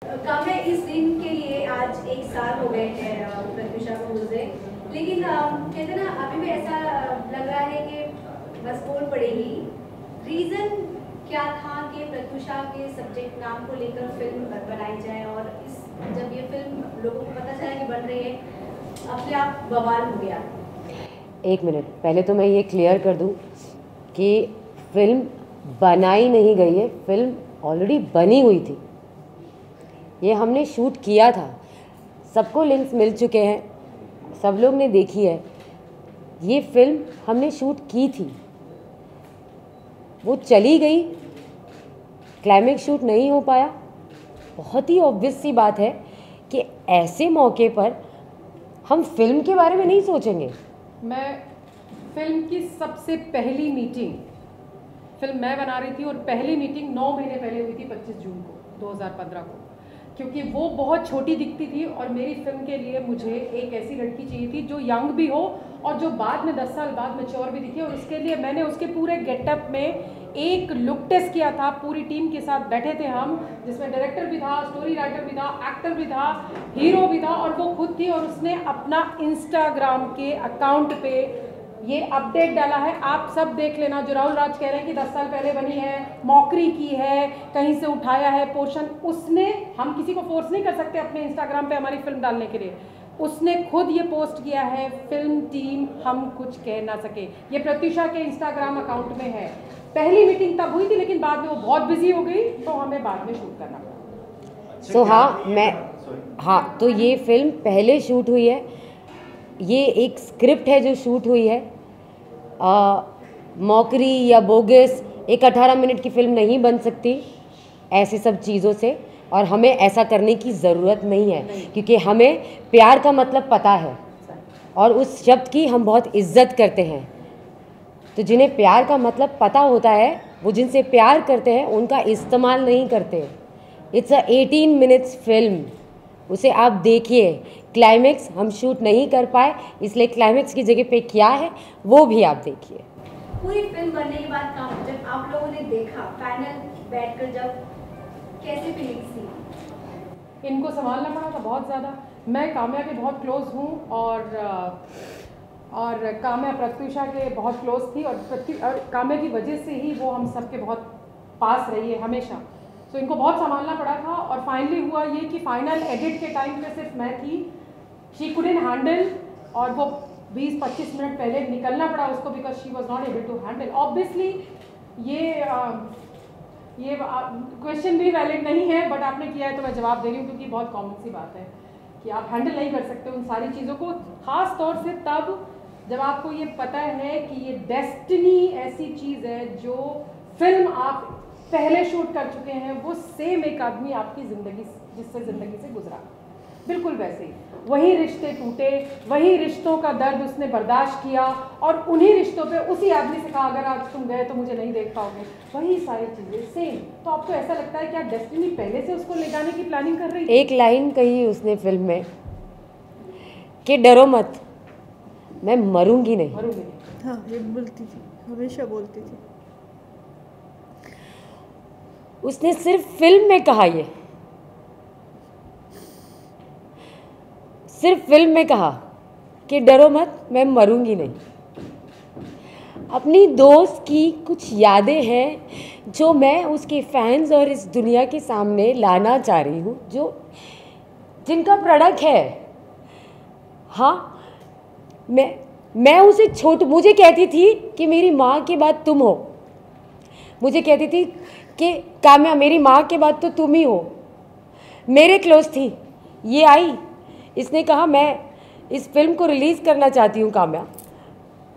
काव्या, इस दिन के लिए आज 1 साल हो गए हैं प्रत्युषा को गुजरे, लेकिन कहते ना अभी भी ऐसा लग रहा है कि बस बोल पड़ेगी। रीज़न क्या था कि प्रत्युषा के सब्जेक्ट नाम को लेकर फिल्म बनाई जाए, और इस जब ये फिल्म लोगों को पता चला कि बन रही है, अपने आप बवाल हो गया। एक मिनट, पहले तो मैं ये क्लियर कर दूं कि फिल्म बनाई नहीं गई है, फिल्म ऑलरेडी बनी हुई थी। ये हमने शूट किया था, सबको लिंक्स मिल चुके हैं, सब लोग ने देखी है। ये फिल्म हमने शूट की थी, वो चली गई, क्लाइमेक्स शूट नहीं हो पाया। बहुत ही ऑब्वियस सी बात है कि ऐसे मौके पर हम फिल्म के बारे में नहीं सोचेंगे। मैं फिल्म की सबसे पहली मीटिंग, फिल्म मैं बना रही थी और पहली मीटिंग 9 महीने पहले हुई थी, 25 जून को 2015 को, क्योंकि वो बहुत छोटी दिखती थी और मेरी फिल्म के लिए मुझे एक ऐसी लड़की चाहिए थी जो यंग भी हो और जो बाद में 10 साल बाद मैच्योर भी दिखे। और उसके लिए मैंने उसके पूरे गेटअप में एक लुक टेस्ट किया था, पूरी टीम के साथ बैठे थे हम, जिसमें डायरेक्टर भी था, स्टोरी राइटर भी था, एक्टर भी था, हीरो भी था, और वो खुद थी। और उसने अपना इंस्टाग्राम के अकाउंट पे ये अपडेट डाला है, आप सब देख लेना। जो राहुल राज कह रहे हैं कि 10 साल पहले बनी है, मॉकरी की है, कहीं से उठाया है पोर्शन, उसने, हम किसी को फोर्स नहीं कर सकते अपने इंस्टाग्राम पे हमारी फिल्म डालने के लिए, उसने खुद ये पोस्ट किया है, फिल्म टीम हम कुछ कह ना सके। ये प्रत्युषा के इंस्टाग्राम अकाउंट में है। पहली मीटिंग तब हुई थी, लेकिन बाद में वो बहुत बिजी हो गई, तो हमें बाद में शूट करना पड़ा। तो ये फिल्म पहले शूट हुई है, ये एक स्क्रिप्ट है जो शूट हुई है। मॉकरी या बोगस एक 18 मिनट की फिल्म नहीं बन सकती ऐसी सब चीज़ों से, और हमें ऐसा करने की ज़रूरत नहीं है, क्योंकि हमें प्यार का मतलब पता है और उस शब्द की हम बहुत इज्जत करते हैं। तो जिन्हें प्यार का मतलब पता होता है, वो जिनसे प्यार करते हैं उनका इस्तेमाल नहीं करते। इट्स अ 18 मिनट्स फिल्म, उसे आप देखिए। क्लाइमेक्स हम शूट नहीं कर पाए, इसलिए क्लाइमेक्स की जगह पे क्या है वो भी आप देखिए। पूरी फिल्म बनने के बाद जब आप लोगों ने देखा फाइनल बैठकर, जब कैसे फीलिंग्स थी? इनको संभालना पड़ा था बहुत ज़्यादा। मैं काम्या के बहुत क्लोज हूँ और काम्या प्रत्युषा के बहुत क्लोज थी, और काम्या की वजह से ही वो हम सबके बहुत पास रही है हमेशा। तो इनको बहुत संभालना पड़ा था। और फाइनली हुआ ये कि फाइनल एडिट के टाइम पे सिर्फ मैं थी, शी कुडंट हैंडल, और वो 20-25 मिनट पहले निकलना पड़ा उसको, because she was not able to handle. Obviously ये क्वेश्चन भी वैलिड नहीं है, बट आपने किया है तो मैं जवाब दे रही हूँ, क्योंकि बहुत कॉमन सी बात है कि आप हैंडल नहीं कर सकते उन सारी चीज़ों को, ख़ास तौर से तब जब आपको ये पता है कि ये डेस्टिनी ऐसी चीज़ है जो फिल्म आप पहले शूट कर चुके हैं, वो सेम एक आदमी आपकी ज़िंदगी, जिससे ज़िंदगी से गुजरा, बिल्कुल वैसे ही वही रिश्ते टूटे, वही रिश्तों का दर्द उसने बर्दाश्त किया, और उन्हीं रिश्तों पे उसी आदमी से कहा अगर आज तुम गए तो मुझे नहीं देख पाओगे, वही सारी चीज़ें सेम। तो आपको ऐसा लगता है क्या डेस्टिनी पहले से उसको ले जाने की प्लानिंग कर रही थी? एक लाइन कही उसने फिल्म में कि डरो मत, मैं मरूंगी नहीं। हाँ, ये बोलती थी, हमेशा बोलती थी। उसने सिर्फ फिल्म में कहा, ये सिर्फ फिल्म में कहा कि डरो मत, मैं मरूंगी नहीं। अपनी दोस्त की कुछ यादें हैं जो मैं उसके फैंस और इस दुनिया के सामने लाना चाह रही हूँ, जो जिनका प्रोडक्ट है। हाँ, मैं उसे मुझे कहती थी कि मेरी माँ के बाद तुम हो, मुझे कहती थी कि काम्या मेरी माँ के बाद तो तुम ही हो, मेरे क्लोज थी। ये आई, इसने कहा मैं इस फिल्म को रिलीज़ करना चाहती हूँ काम्या,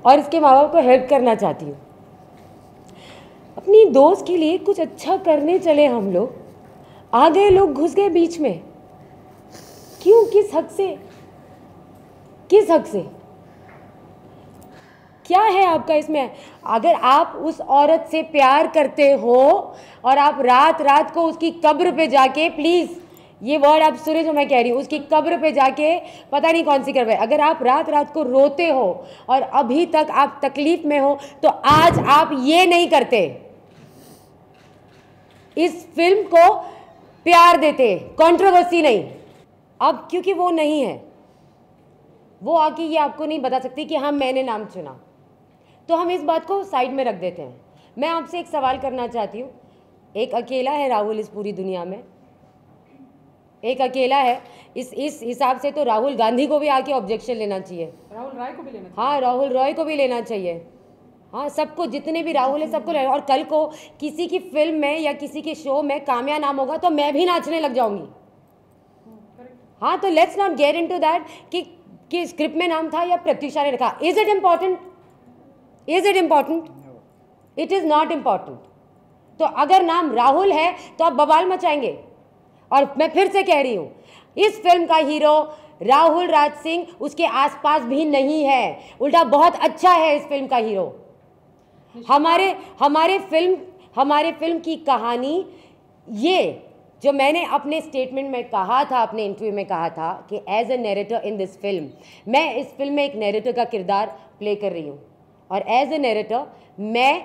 और इसके माँ बाप को हेल्प करना चाहती हूँ। अपनी दोस्त के लिए कुछ अच्छा करने चले हम लोग, आ गए लोग, घुस गए बीच में। क्यों? किस हक से? किस हक से? क्या है आपका इसमें? अगर आप उस औरत से प्यार करते हो और आप रात रात को उसकी कब्र पे जाके, प्लीज़ ये वर्ड आप सुने जो मैं कह रही हूँ, उसकी कब्र पे जाके पता नहीं कौन सी करवाए, अगर आप रात रात को रोते हो और अभी तक आप तकलीफ में हो, तो आज आप ये नहीं करते। इस फिल्म को प्यार देते, कंट्रोवर्सी नहीं। अब क्योंकि वो नहीं है, वो आके ये आपको नहीं बता सकती कि हाँ मैंने नाम चुना, तो हम इस बात को साइड में रख देते हैं। मैं आपसे एक सवाल करना चाहती हूँ, एक अकेला है राहुल इस पूरी दुनिया में, एक अकेला है। इस हिसाब से तो राहुल गांधी को भी आके ऑब्जेक्शन लेना चाहिए, राहुल रॉय को भी लेना चाहिए। हाँ राहुल रॉय को भी लेना चाहिए, हाँ सबको, जितने भी राहुल है सबको लेना। और कल को किसी की फिल्म में या किसी के शो में कामया नाम होगा तो मैं भी नाचने लग जाऊंगी। हाँ तो let's not get into that कि स्क्रिप्ट में नाम था या प्रत्युषा ने रखा। Is it important? Is it important? It is not important. तो अगर नाम राहुल है तो आप बवाल मचाएंगे। और मैं फिर से कह रही हूं, इस फिल्म का हीरो राहुल राज सिंह उसके आसपास भी नहीं है, उल्टा बहुत अच्छा है इस फिल्म का हीरो। हमारे फिल्म की कहानी, ये जो मैंने अपने स्टेटमेंट में कहा था, अपने इंटरव्यू में कहा था कि as a narrator in this film, मैं इस फिल्म में एक नैरेटर का किरदार प्ले कर रही हूँ। और एज ए नैरेटर मैं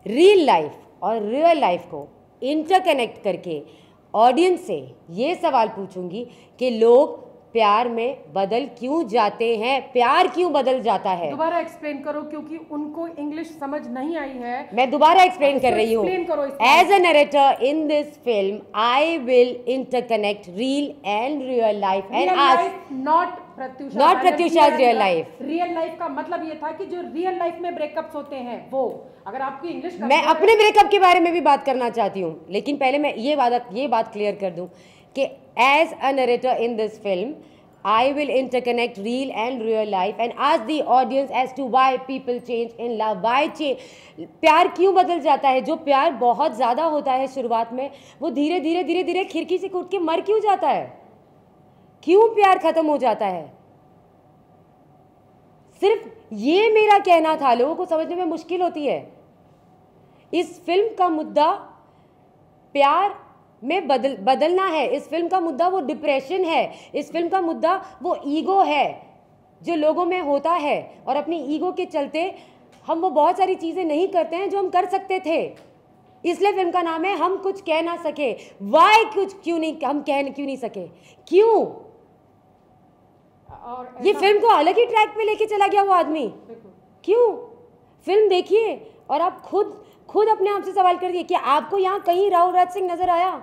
रियल लाइफ और रियल लाइफ को इंटरकनेक्ट करके ऑडियंस से ये सवाल पूछूंगी कि लोग प्यार में बदल क्यों जाते हैं, प्यार क्यों बदल जाता है। दोबारा एक्सप्लेन करो, क्योंकि उनको इंग्लिश समझ नहीं आई है। मैं दोबारा एक्सप्लेन कर रही हूँ। As a narrator in this film I will interconnect real and real life and आज not Pratyusha real life. Real life का मतलब ये था कि जो रियल लाइफ में ब्रेकअप्स होते हैं वो, अगर आपकी इंग्लिश, मैं अपने ब्रेकअप के बारे में भी बात करना चाहती हूँ, लेकिन पहले मैं ये बात क्लियर कर दूं कि as a narrator in this film, I will interconnect real and real life and ask the audience as to why people change in love, why change, प्यार क्यों बदल जाता है। जो प्यार बहुत ज़्यादा होता है शुरुआत में, वो धीरे धीरे खिड़की से कूद के मर क्यों जाता है, क्यों प्यार खत्म हो जाता है। सिर्फ ये मेरा कहना था, लोगों को समझने में मुश्किल होती है। इस फिल्म का मुद्दा प्यार में बदलना है, इस फिल्म का मुद्दा वो डिप्रेशन है, इस फिल्म का मुद्दा वो ईगो है जो लोगों में होता है, और अपनी ईगो के चलते हम वो बहुत सारी चीज़ें नहीं करते हैं जो हम कर सकते थे। इसलिए फिल्म का नाम है हम कुछ कह ना सके। वाई कुछ क्यों नहीं, हम कह क्यों नहीं सके, क्यों? और ये फिल्म को अलग ही ट्रैक पे लेके चला गया वो आदमी, क्यों? फिल्म देखिए और आप खुद अपने आप से सवाल करिए कि आपको यहाँ कहीं राहुल राज सिंह नजर आया?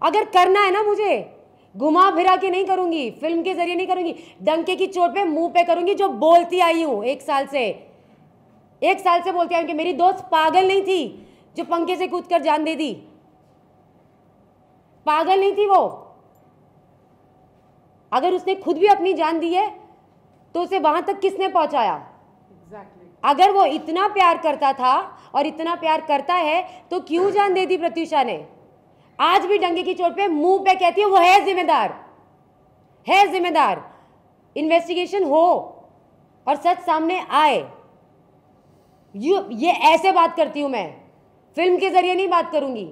अगर करना है ना, मुझे घुमा फिरा के नहीं करूंगी, फिल्म के जरिए नहीं करूंगी, डंके की चोट पे मुंह पे करूंगी, जो बोलती आई हूं एक साल से बोलती आई हूं कि मेरी दोस्त पागल नहीं थी जो पंखे से कूदकर जान दे दी, पागल नहीं थी वो। अगर उसने खुद भी अपनी जान दी है तो उसे वहां तक किसने पहुंचाया? अगर वो इतना प्यार करता था और इतना प्यार करता है तो क्यों जान दे दी प्रत्युषा ने? आज भी डंगे की चोट पे मुंह पे कहती है वो है जिम्मेदार। इन्वेस्टिगेशन हो और सच सामने आए। ये ऐसे बात करती हूं मैं, फिल्म के जरिए नहीं बात करूंगी।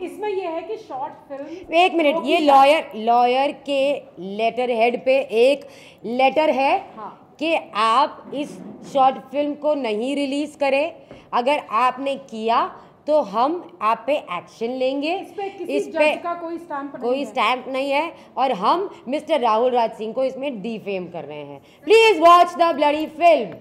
इसमें यह है कि शॉर्ट फिल्म, एक मिनट, ये लॉयर के लेटर हेड पे एक लेटर है कि आप इस शॉर्ट फिल्म को नहीं रिलीज करें, अगर आपने किया तो हम आप पे एक्शन लेंगे। इस पे का कोई स्टैम्प नहीं है और हम मिस्टर राहुल राज सिंह को इसमें डिफेम कर रहे हैं। Please watch the bloody film.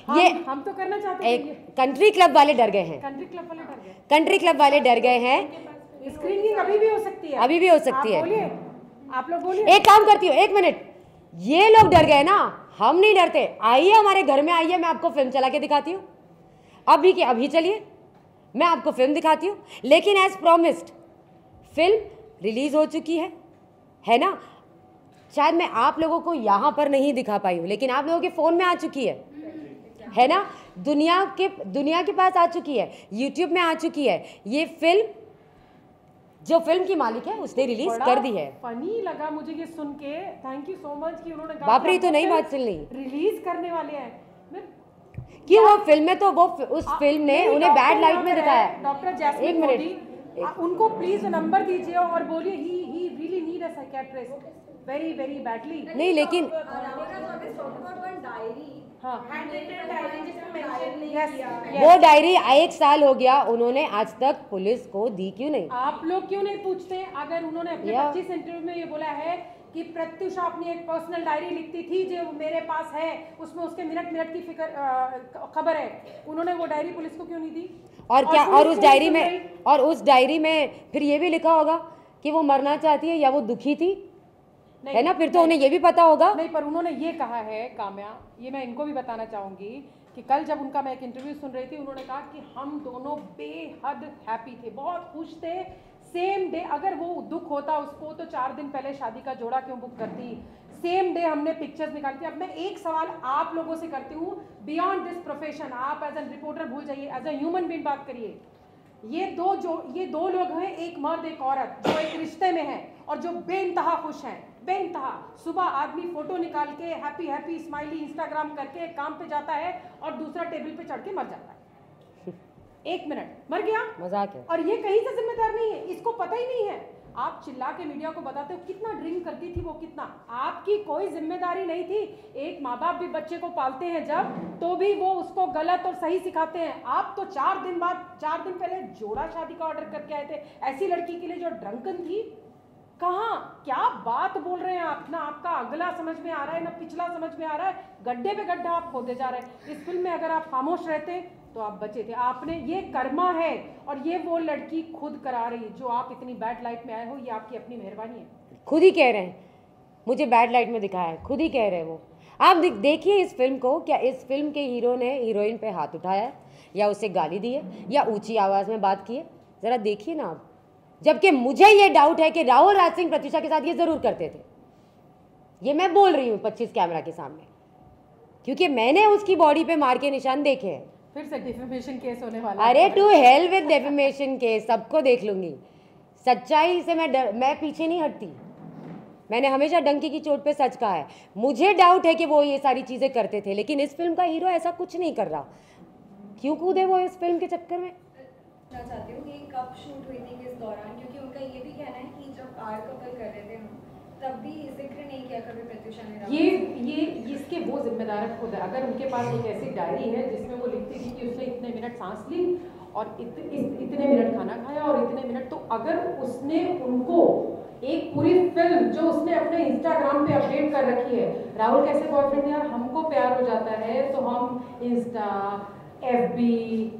ये हम तो करना चाहते हैं। कंट्री क्लब वाले डर गए हैं, कंट्री क्लब वाले डर गए हैं। स्क्रीनिंग अभी भी हो सकती है, अभी भी हो सकती है। आप लोग बोलिए। एक काम करती हूँ, एक मिनट, ये लोग डर गए ना, हम नहीं डरते। आइए हमारे घर में आइए, मैं आपको फिल्म चला के दिखाती हूँ। अभी चलिए, मैं आपको फिल्म दिखाती हूँ। लेकिन एज प्रॉमिस्ड फिल्म रिलीज हो चुकी है ना। शायद मैं आप लोगों को यहाँ पर नहीं दिखा पाई हूँ, लेकिन आप लोगों के फ़ोन में आ चुकी है ना। दुनिया के पास आ चुकी है, यूट्यूब में आ चुकी है। ये फिल्म जो फिल्म की मालिक है उसने रिलीज कर दी है। फनी लगा मुझे ये सुन के, थैंक यू सो मच कि उन्होंने कहा बापरी तो नई बात सुन ली, रिलीज करने वाले हैं। क्यों? वो फिल्म में तो वो उस फिल्म ने उन्हें बैड लाइट में दिखाया। डॉक्टर जैस्मिन मोदी, उनको प्लीज नंबर दीजिए और बोलिए he really need a psychiatrist very very badly. नहीं, लेकिन हाँ वो डायरी 1 साल हो गया, उन्होंने आज तक पुलिस को दी क्यों नहीं? आप लोग क्यों नहीं पूछते? अगर उन्होंने अपने 25 इंटरव्यू में ये बोला है कि प्रत्युषा अपनी एक पर्सनल डायरी लिखती थी जो मेरे पास है, उसमें उसके मिनट मिनट की खबर है, उन्होंने वो डायरी पुलिस को क्यों नहीं दी? और क्या, और उस डायरी में फिर ये भी लिखा होगा कि वो मरना चाहती है या वो दुखी थी, है ना? फिर तो उन्हें ये भी पता होगा। नहीं, पर उन्होंने ये कहा है काम्या, ये मैं इनको भी बताना चाहूंगी कि कल जब उनका मैं एक इंटरव्यू सुन रही थी, उन्होंने कहा कि हम दोनों बेहद हैप्पी थे, बहुत खुश थे। सेम डे, अगर वो दुख होता उसको तो 4 दिन पहले शादी का जोड़ा क्यों बुक करती? सेम डे हमने पिक्चर्स निकाली थी। अब मैं एक सवाल आप लोगों से करती हूँ, बियॉन्ड दिस प्रोफेशन, आप एज एन रिपोर्टर भूल जाइए, एज ए ह्यूमन बीइंग बात करिए। ये दो लोग हैं, एक मर्द एक औरत, जो एक रिश्ते में है और जो बेइंतहा खुश हैं, बेइंतहा। सुबह आदमी फोटो निकाल के हैप्पी हैप्पी स्माइली इंस्टाग्राम करके काम पे जाता है और दूसरा टेबल पे चढ़ के मर जाता है। 1 मिनट मर गया, मजाक है। और ये कहीं से जिम्मेदार नहीं है, इसको पता ही नहीं है। आप चिल्ला के मीडिया को बताते हो कितना ड्रिंक करती थी वो, कितना, आपकी कोई जिम्मेदारी नहीं थी। एक माँ बाप भी बच्चे को पालते हैं जब, तो भी वो उसको गलत और सही सिखाते हैं। आप तो 4 दिन पहले जोड़ा शादी का ऑर्डर करके आए थे ऐसी लड़की के लिए जो ड्रंकन थी। कहाँ, क्या बात बोल रहे हैं आप? ना आपका अगला समझ में आ रहा है ना पिछला समझ में आ रहा है, गड्ढे पे गड्ढा आप खोदे जा रहे हैं। इस फिल्म में अगर आप खामोश रहते तो आप बचे थे। आपने, ये कर्मा है, और ये वो लड़की खुद करा रही है। जो आप इतनी बैड लाइट में आए हो, ये आपकी अपनी मेहरबानी है। खुद ही कह रहे हैं मुझे बैड लाइट में दिखाया है, खुद ही कह रहे हैं वो। आप देखिए इस फिल्म को, क्या इस फिल्म के हीरो ने हीरोइन पे हाथ उठाया है या उसे गाली दी है या ऊंची आवाज में बात की है? जरा देखिए ना आप। जबकि मुझे ये डाउट है कि राहुल राज सिंह प्रत्युषा के साथ ये जरूर करते थे। ये मैं बोल रही हूँ 25 कैमरा के सामने, क्योंकि मैंने उसकी बॉडी पे मार के निशान देखे हैं। फिर से डिफेमेशन केस होने वाला है। अरे to hell with defamation case, सबको देख लूंगी। सच्चाई से मैं पीछे नहीं हटती। मैंने हमेशा डंकी की चोट पे सच कहा है। मुझे डाउट है कि वो ये सारी चीजें करते थे, लेकिन इस फिल्म का हीरो ऐसा कुछ नहीं कर रहा। क्यों कूदे वो इस फिल्म के चक्कर में? मैं चाहती हूँ कि कब शूट हुई थी, किस दौरान, क्योंकि उनका ये भी कहना है कि जब आर कपल कर रहे थे हम, तब भी जिक्र नहीं किया कभी प्रत्युषा ने। ये इसके वो जिम्मेदार खुद है। अगर उनके पास एक ऐसी डायरी है जिसमें वो लिखती थी कि उसने इतने मिनट सांस ली और इतने मिनट खाना खाया और इतने मिनट, तो अगर उसने उनको एक पूरी फिल्म जो उसने अपने इंस्टाग्राम पे अपडेट कर रखी है, राहुल कैसे बॉयफ्रेंड, यार हमको प्यार हो जाता है तो हम इंस्टा, FB,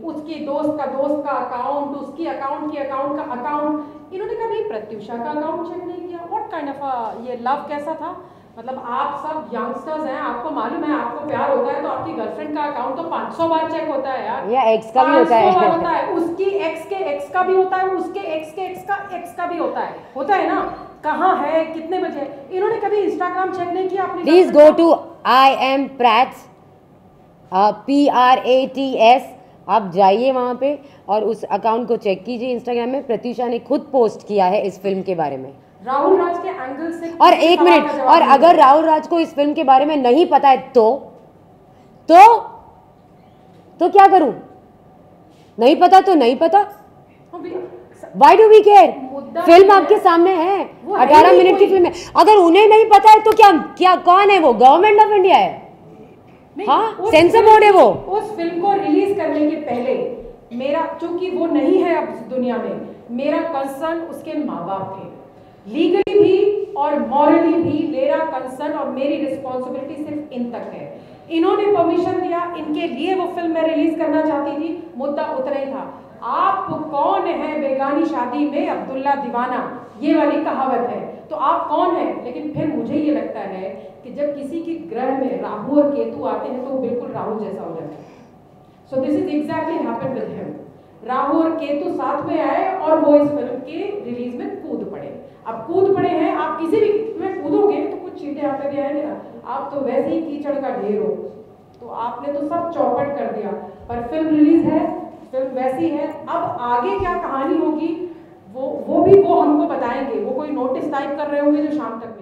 उसकी दोस्त का अकाउंट, उसकी अकाउंट का अकाउंट, इन्होंने कभी प्रत्युषा का अकाउंट चेक नहीं किया। व्हाट काइंड ऑफ ये लव कैसा था? मतलब आप सब यंगस्टर्स हैं, आपको मालूम है आपको प्यार होता है तो आपकी गर्लफ्रेंड का अकाउंट तो 500 बार चेक होता है यार, या एक्स का भी होता है। 500 बार होता है, उसकी एक्स के एक्स का भी होता है, उसके एक्स के एक्स का भी होता है ना। कहाँ है, कितने बजे? इन्होंने कभी इंस्टाग्राम चेक नहीं किया अपनी? Please go to IM Prats, PRATS, आप जाइए वहाँ पे और उस अकाउंट को चेक कीजिए। इंस्टाग्राम में प्रत्युषा ने खुद पोस्ट किया है इस फिल्म के बारे में, राहुल राज के एंगल से। और 1 मिनट, और अगर राहुल राज को इस फिल्म के बारे में नहीं पता है तो क्या करूं? नहीं पता तो नहीं पता, why do we care? Film आपके सामने है, 18 मिनट की फिल्म है। अगर उन्हें नहीं पता है तो क्या कौन है वो? गवर्नमेंट ऑफ इंडिया है? हाँ, सेंसर बोर्ड है वो। उस फिल्म को रिलीज करने के पहले मेरा, चूंकि वो नहीं है अब दुनिया में, मेरा कंसर्न उसके माँ बाप थे। लीगली भी और मॉरली भी मेरा कंसर्न और मेरी रिस्पॉन्सिबिलिटी सिर्फ इन तक है। इन्होंने परमिशन दिया, इनके लिए वो फिल्म मैं रिलीज करना चाहती थी, मुद्दा उतना ही था। आप कौन है बेगानी शादी में अब्दुल्ला दीवाना, ये वाली कहावत है, तो आप कौन है? लेकिन फिर मुझे ये लगता है कि जब किसी की ग्रह में राहु और केतु आते हैं तो वो बिल्कुल राहु जैसा हो जाता है। So this is exactly happened with him. Rahu और केतु साथ में आए और वो इस फिल्म के रिलीज में कूद पड़े। अब कूद पड़े हैं, आप किसी भी में कूदोगे तो कुछ चीजें यहाँ पे भी आएंगे ना। आप तो वैसे ही कीचड़ का ढेर हो, तो आपने तो सब चौपट कर दिया। पर फिल्म रिलीज है, फिल्म वैसी है। अब आगे क्या कहानी होगी वो हमको बताएंगे। वो कोई नोटिस टाइप कर रहे होंगे जो शाम तक